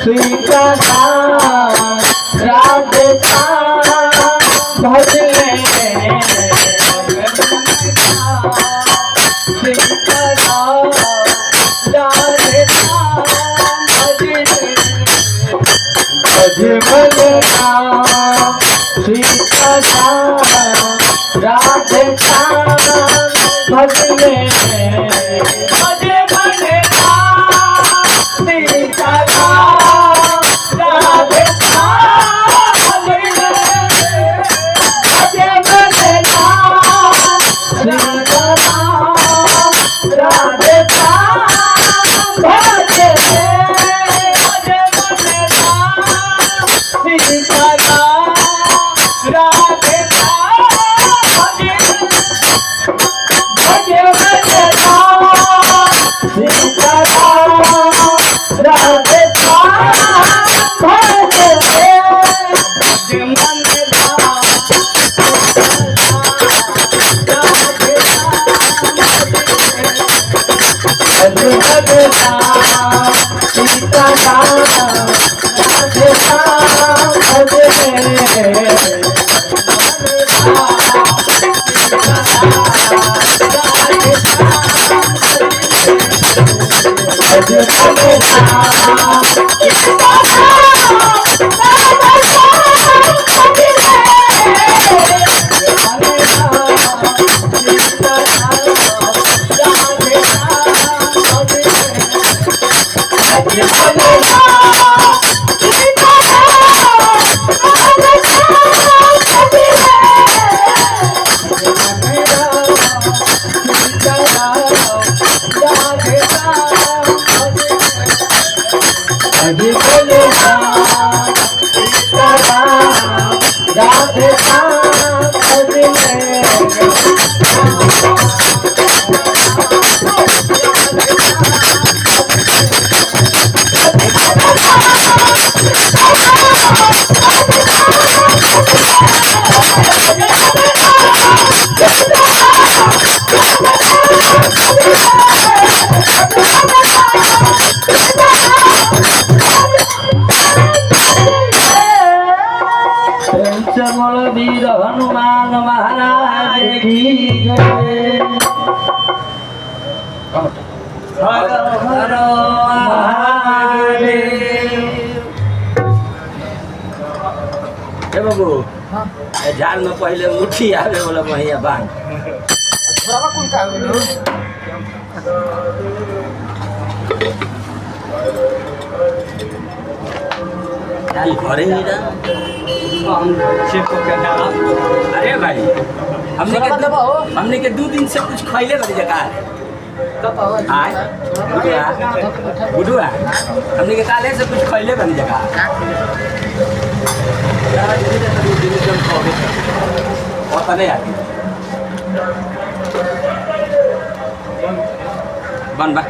सीताराम राधे श्याम भजले सीताराम राधे श्याम भजले भज राम सीताराम राधे श्याम भजले वीर हनुमान महाराज की जय। हर हर महादेव। ए बाबू झाल में पहले मुट्ठी आवे बोला भैया बांध थोड़ा कौन का चल घरे ही ना अरे भाई हमने के 2 दिन से कुछ खैले वाली जगह बुढ़ुआ हमने के काले से कुछ खैले वाली जगह पता नहीं आती बन बा